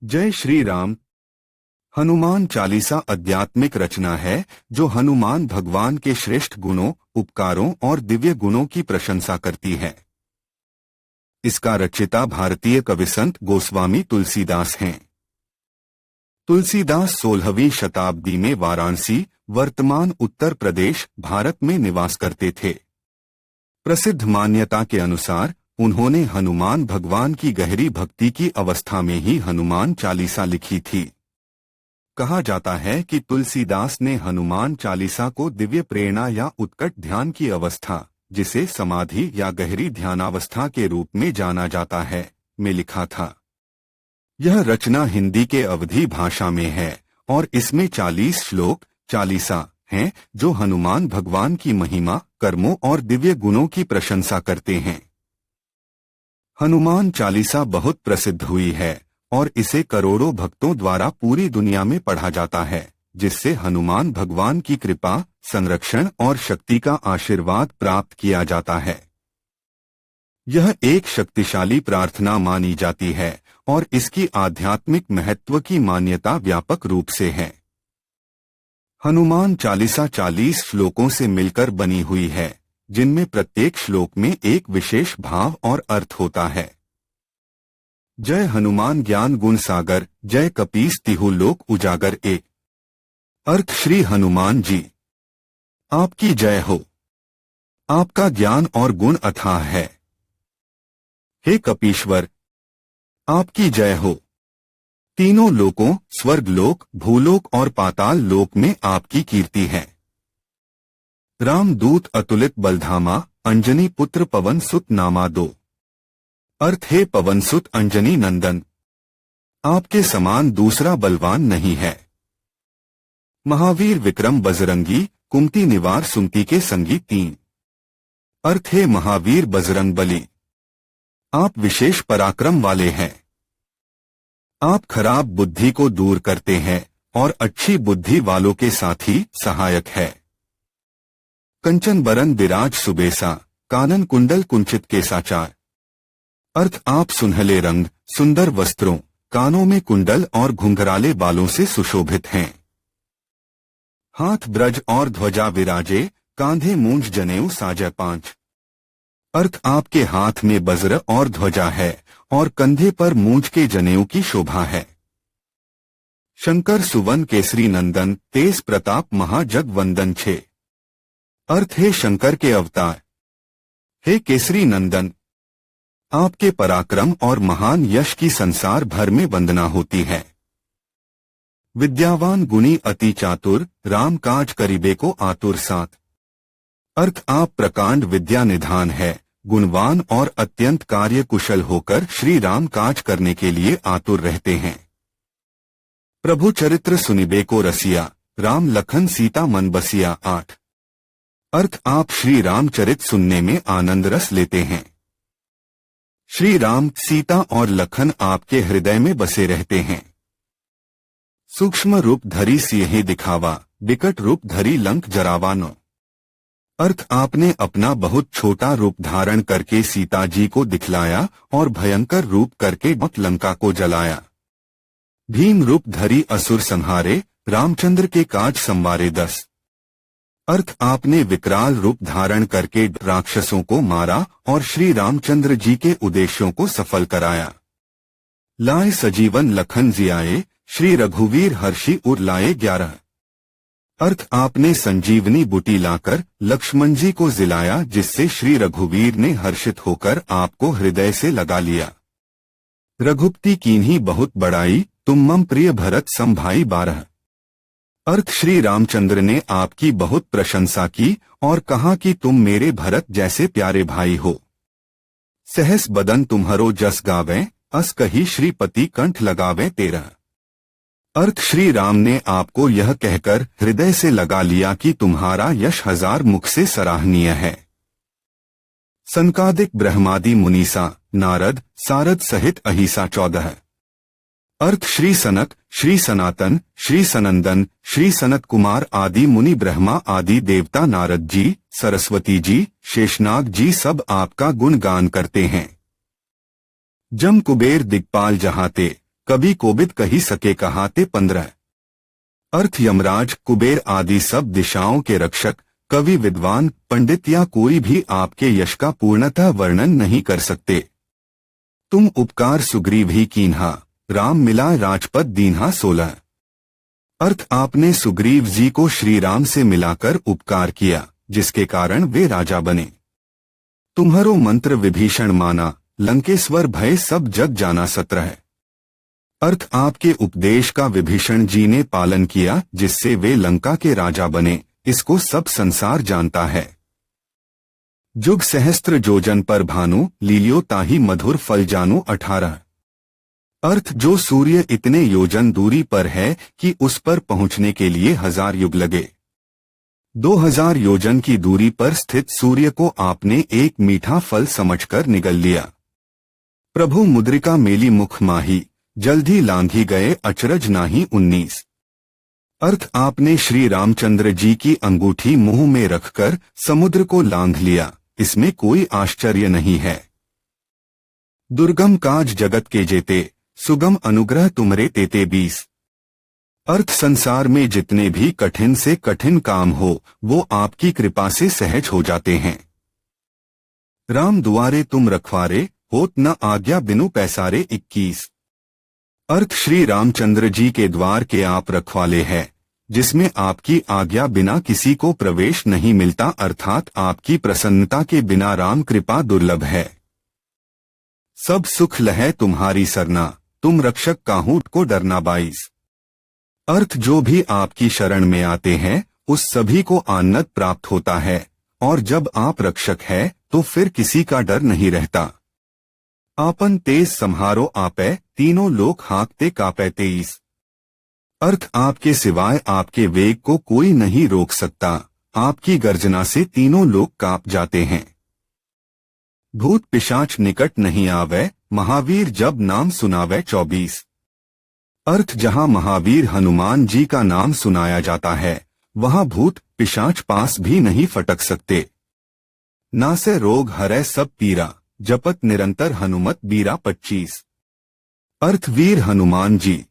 जय श्री राम। हनुमान चालीसा आध्यात्मिक रचना है जो हनुमान भगवान के श्रेष्ठ गुणों, उपकारों और दिव्य गुणों की प्रशंसा करती है। इसका रचयिता भारतीय कविसंत गोस्वामी तुलसीदास हैं। तुलसीदास 16वीं शताब्दी में वाराणसी, वर्तमान उत्तर प्रदेश, भारत में निवास करते थे। प्रसिद्ध मान्यता के अनुसार उन्होंने हनुमान भगवान की गहरी भक्ति की अवस्था में ही हनुमान चालीसा लिखी थी। कहा जाता है कि तुलसीदास ने हनुमान चालीसा को दिव्य प्रेरणा या उत्कट ध्यान की अवस्था, जिसे समाधि या गहरी ध्यानावस्था के रूप में जाना जाता है, में लिखा था। यह रचना हिंदी के अवधी भाषा में है और इसमें 40 श्लोक चालीसा हैं जो हनुमान भगवान की महिमा, कर्मों और दिव्य गुणों की प्रशंसा करते हैं। हनुमान चालीसा बहुत प्रसिद्ध हुई है और इसे करोड़ों भक्तों द्वारा पूरी दुनिया में पढ़ा जाता है, जिससे हनुमान भगवान की कृपा, संरक्षण और शक्ति का आशीर्वाद प्राप्त किया जाता है। यह एक शक्तिशाली प्रार्थना मानी जाती है और इसकी आध्यात्मिक महत्व की मान्यता व्यापक रूप से है। हनुमान चालीसा 40 श्लोकों से मिलकर बनी हुई है, जिनमें प्रत्येक श्लोक में एक विशेष भाव और अर्थ होता है। जय हनुमान ज्ञान गुण सागर, जय कपीस तिहु लोक उजागर। अर्थ श्री हनुमान जी, आपकी जय हो। आपका ज्ञान और गुण अथाह है। हे कपीश्वर, आपकी जय हो। तीनों लोकों, स्वर्ग लोक, भूलोक और पाताल लोक में आपकी कीर्ति है। रामदूत अतुलित बलधामा, अंजनी पुत्र पवन सुत नामा दो। अर्थ हे पवन सुत अंजनी नंदन, आपके समान दूसरा बलवान नहीं है। महावीर विक्रम बजरंगी, कुमति निवार सुमति के संगी 3। अर्थ हे महावीर बजरंग बली, आप विशेष पराक्रम वाले हैं। आप खराब बुद्धि को दूर करते हैं और अच्छी बुद्धि वालों के साथी सहायक है। कंचन बरन बिराज सुबेसा, कानन कुंडल कुंचित के साचार। अर्थ आप सुनहले रंग, सुंदर वस्त्रों, कानों में कुंडल और घुंघराले बालों से सुशोभित हैं। हाथ ब्रज और ध्वजा विराजे, कांधे मूंज जनेऊ साजय 5। अर्थ आपके हाथ में वज्र और ध्वजा है और कंधे पर मूंज के जनेऊ की शोभा है। शंकर सुवन केसरी नंदन, तेज प्रताप महाजग वंदन 6। अर्थ हे शंकर के अवतार, हे केसरी नंदन, आपके पराक्रम और महान यश की संसार भर में वंदना होती है। विद्यावान गुणी अति चातुर, राम काज करीबे को आतुर 7। अर्थ आप प्रकांड विद्या निधान है, गुणवान और अत्यंत कार्य कुशल होकर श्री राम काज करने के लिए आतुर रहते हैं। प्रभु चरित्र सुनिबे को रसिया, राम लखन सीता मन बसिया 8। अर्थ आप श्री रामचरित सुनने में आनंद रस लेते हैं। श्री राम, सीता और लखन आपके हृदय में बसे रहते हैं। सूक्ष्म रूप धरी सियहि दिखावा, विकट रूप धरी लंक जरावा 9। अर्थ आपने अपना बहुत छोटा रूप धारण करके सीता जी को दिखलाया और भयंकर रूप करके लंका को जलाया। भीम रूप धरी असुर संहारे, रामचंद्र के काज संवारे 10। अर्थ आपने विकराल रूप धारण करके राक्षसों को मारा और श्री रामचंद्र जी के उद्देश्यों को सफल कराया। लाए सजीवन लखन जियाए, श्री रघुवीर हर्षि उर लाए 11। अर्थ आपने संजीवनी बूटी लाकर लक्ष्मण जी को जिलाया, जिससे श्री रघुवीर ने हर्षित होकर आपको हृदय से लगा लिया। रघुपति कीन्ही बहुत बड़ाई, तुम मम प्रिय भरत सम भाई 12। अर्थ श्री रामचंद्र ने आपकी बहुत प्रशंसा की और कहा कि तुम मेरे भरत जैसे प्यारे भाई हो। सहस बदन तुम्हरो जस गावे, अस कही श्रीपति कंठ लगावे 13। अर्थ श्री राम ने आपको यह कहकर हृदय से लगा लिया कि तुम्हारा यश 1000 मुख से सराहनीय है। सनकादिक ब्रह्मादि मुनीसा, नारद, सारद सहित अहिसा 14। अर्थ श्री सनक, श्री सनातन, श्री सनंदन, श्री सनत कुमार आदि मुनि, ब्रह्मा आदि देवता, नारद जी, सरस्वती जी, शेषनाग जी सब आपका गुणगान करते हैं। जम कुबेर दिक्पाल जहाते, कभी कोबिद कही सके कहाते 15। अर्थ यमराज, कुबेर आदि सब दिशाओं के रक्षक, कवि, विद्वान, पंडित या कोई भी आपके यश का पूर्णतः वर्णन नहीं कर सकते। तुम उपकार सुग्रीव ही कीन्हा, राम मिला राजपद दीन्हा 16। अर्थ आपने सुग्रीव जी को श्री राम से मिलाकर उपकार किया, जिसके कारण वे राजा बने। तुम्हारो मंत्र विभीषण माना, लंकेश्वर भय सब जग जाना 17। अर्थ आपके उपदेश का विभीषण जी ने पालन किया, जिससे वे लंका के राजा बने, इसको सब संसार जानता है। जुग सहस्त्र जोजन पर भानु, लीलियो ताही मधुर फल जानू 18। अर्थ जो सूर्य इतने योजन दूरी पर है कि उस पर पहुंचने के लिए 1000 युग लगे। 2000 योजन की दूरी पर स्थित सूर्य को आपने एक मीठा फल समझकर निगल लिया। प्रभु मुद्रिका मेली मुख माही, जल्दी लांघी गए अचरज नाही 19। अर्थ आपने श्री रामचंद्र जी की अंगूठी मुंह में रखकर समुद्र को लांघ लिया, इसमें कोई आश्चर्य नहीं है। दुर्गम काज जगत के जेते, सुगम अनुग्रह तुमरे तेते 20। अर्थ संसार में जितने भी कठिन से कठिन काम हो, वो आपकी कृपा से सहज हो जाते हैं। राम दुआरे तुम रखवारे, होत न आज्ञा बिनु पैसारे 21। अर्थ श्री रामचंद्र जी के द्वार के आप रखवाले हैं, जिसमें आपकी आज्ञा बिना किसी को प्रवेश नहीं मिलता, अर्थात आपकी प्रसन्नता के बिना राम कृपा दुर्लभ है। सब सुख लहै तुम्हारी सरना, तुम रक्षक काहू को डरना 22। अर्थ जो भी आपकी शरण में आते हैं, उस सभी को आनंद प्राप्त होता है, और जब आप रक्षक है तो फिर किसी का डर नहीं रहता। आपन तेज सम्हारो आपै, तीनों लोग हाँकते कापै 23। अर्थ आपके सिवाय आपके वेग को कोई नहीं रोक सकता, आपकी गर्जना से तीनों लोग कांप जाते हैं। भूत पिशाच निकट नहीं आवे, महावीर जब नाम सुनावे 24। अर्थ जहां महावीर हनुमान जी का नाम सुनाया जाता है, वहां भूत पिशाच पास भी नहीं फटक सकते। नासे रोग हरै सब पीरा, जपत निरंतर हनुमत बीरा 25। अर्थ वीर हनुमान जी,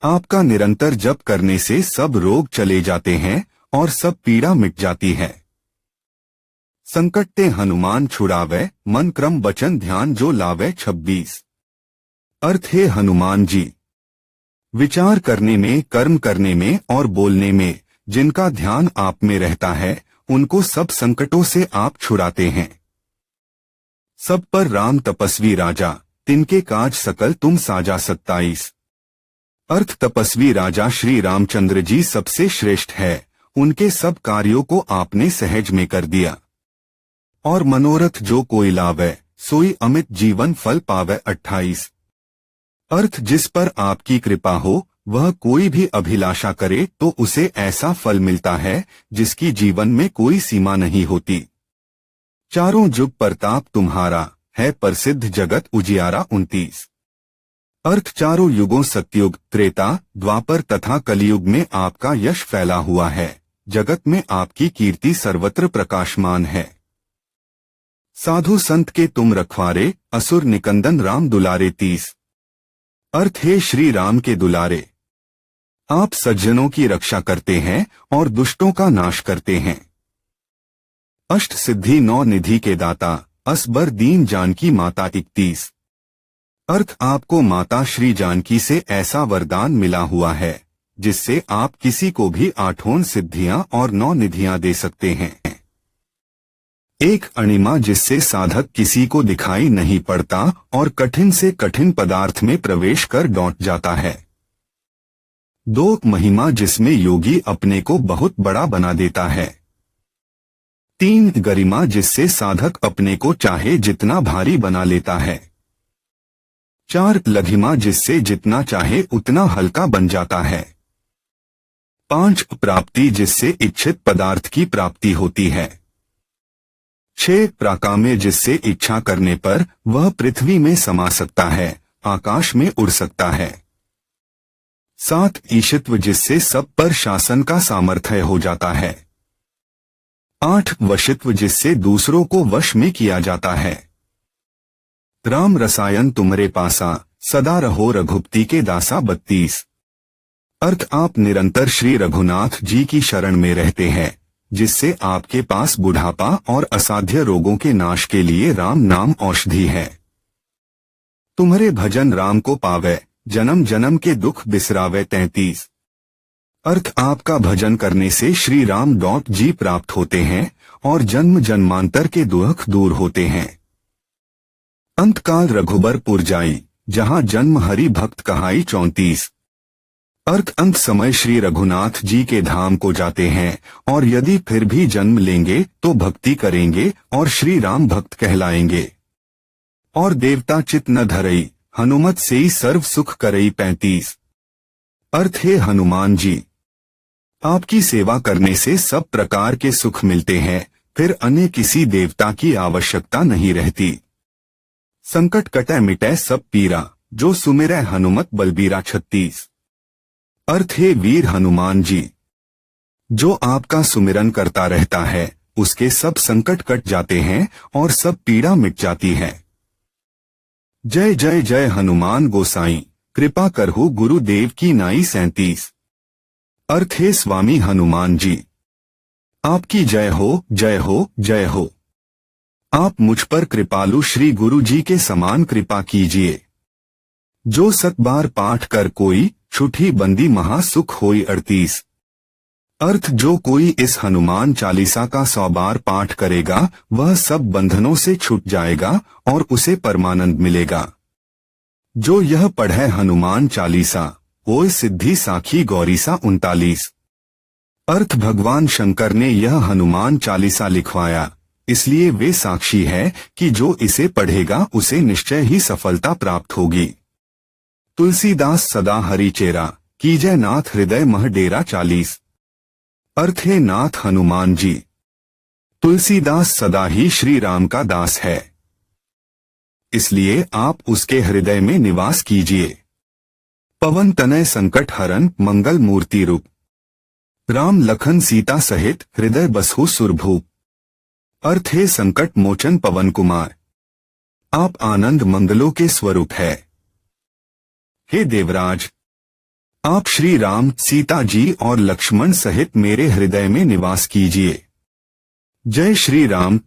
आपका निरंतर जप करने से सब रोग चले जाते हैं और सब पीड़ा मिट जाती है। संकट ते हनुमान छुड़ावे, मन क्रम वचन ध्यान जो लावे 26। अर्थ है हनुमान जी, विचार करने में, कर्म करने में और बोलने में जिनका ध्यान आप में रहता है, उनको सब संकटों से आप छुड़ाते हैं। सब पर राम तपस्वी राजा, तिनके काज सकल तुम साजा 27। अर्थ तपस्वी राजा श्री रामचंद्र जी सबसे श्रेष्ठ है, उनके सब कार्यों को आपने सहज में कर दिया। और मनोरथ जो कोई लावे, सोई अमित जीवन फल पावे 28। अर्थ जिस पर आपकी कृपा हो, वह कोई भी अभिलाषा करे तो उसे ऐसा फल मिलता है जिसकी जीवन में कोई सीमा नहीं होती। चारों जुग प्रताप तुम्हारा, है प्रसिद्ध जगत उजियारा 29। अर्थ चारों युगों सतयुग, त्रेता, द्वापर तथा कलयुग में आपका यश फैला हुआ है, जगत में आपकी कीर्ति सर्वत्र प्रकाशमान है। साधु संत के तुम रखवारे, असुर निकंदन राम दुलारे 30। अर्थ है श्री राम के दुलारे, आप सज्जनों की रक्षा करते हैं और दुष्टों का नाश करते हैं। अष्ट सिद्धि 9 निधि के दाता, असबर दीन जानकी माता 31। अर्थ आपको माता श्री जानकी से ऐसा वरदान मिला हुआ है, जिससे आप किसी को भी 8 सिद्धियां और 9 निधियां दे सकते हैं। एक अणिमा जिससे साधक किसी को दिखाई नहीं पड़ता और कठिन से कठिन पदार्थ में प्रवेश कर लौट जाता है। 2 महिमा जिसमें योगी अपने को बहुत बड़ा बना देता है। 3 गरिमा जिससे साधक अपने को चाहे जितना भारी बना लेता है। 4 लघिमा जिससे जितना चाहे उतना हल्का बन जाता है। 5 प्राप्ति जिससे इच्छित पदार्थ की प्राप्ति होती है। 6 प्राकाम्य जिससे इच्छा करने पर वह पृथ्वी में समा सकता है, आकाश में उड़ सकता है। 7 ईशित्व जिससे सब पर शासन का सामर्थ्य हो जाता है। 8 वशित्व जिससे दूसरों को वश में किया जाता है। राम रसायन तुमरे पासा, सदा रहो रघुपति के दासा। 32। अर्थ आप निरंतर श्री रघुनाथ जी की शरण में रहते हैं, जिससे आपके पास बुढ़ापा और असाध्य रोगों के नाश के लिए राम नाम औषधि है। तुम्हारे भजन राम को पावे, जन्म जन्म के दुख बिसरावे। 33। अर्थ आपका भजन करने से श्री राम जी प्राप्त होते हैं और जन्म जन्मांतर के दुख दूर होते हैं। अंतकाल रघुबरपुर जाई, जहां जन्म हरि भक्त कहाई। 34। अर्थ अंत समय श्री रघुनाथ जी के धाम को जाते हैं और यदि फिर भी जन्म लेंगे तो भक्ति करेंगे और श्री राम भक्त कहलाएंगे। और देवता चित न धरई, हनुमत से ही सर्व सुख करई। 35। अर्थ है हनुमान जी, आपकी सेवा करने से सब प्रकार के सुख मिलते हैं, फिर अन्य किसी देवता की आवश्यकता नहीं रहती। संकट कटे मिटे सब पीरा, जो सुमिरै हनुमत बलबीरा। 36। अर्थ है वीर हनुमान जी, जो आपका सुमिरन करता रहता है उसके सब संकट कट जाते हैं और सब पीड़ा मिट जाती है। जय जय जय हनुमान गोसाई, कृपा करहु गुरुदेव की नाई। 37। अर्थ है स्वामी हनुमान जी, आपकी जय हो जय हो जय हो। आप मुझ पर कृपालु श्री गुरु जी के समान कृपा कीजिए। जो 7 बार पाठ कर कोई, छुठी बंदी महासुख होई। 38। अर्थ जो कोई इस हनुमान चालीसा का 100 बार पाठ करेगा वह सब बंधनों से छूट जाएगा और उसे परमानंद मिलेगा। जो यह पढ़े हनुमान चालीसा, ओए सिद्धि साखी गौरीसा। 39। अर्थ भगवान शंकर ने यह हनुमान चालीसा लिखवाया, इसलिए वे साक्षी है कि जो इसे पढ़ेगा उसे निश्चय ही सफलता प्राप्त होगी। तुलसीदास सदा हरि चेरा, कीजय नाथ हृदय मह डेरा। 40। अर्थ है नाथ हनुमान जी, तुलसीदास सदा ही श्री राम का दास है, इसलिए आप उसके हृदय में निवास कीजिए। पवन तनय संकट हरन मंगल मूर्ति रूप, राम लखन सीता सहित हृदय बसहु सुरभूप। अर्थ है संकट मोचन पवन कुमार, आप आनंद मंगलों के स्वरूप है। हे देवराज, आप श्री राम, सीता जी और लक्ष्मण सहित मेरे हृदय में निवास कीजिए। जय श्री राम,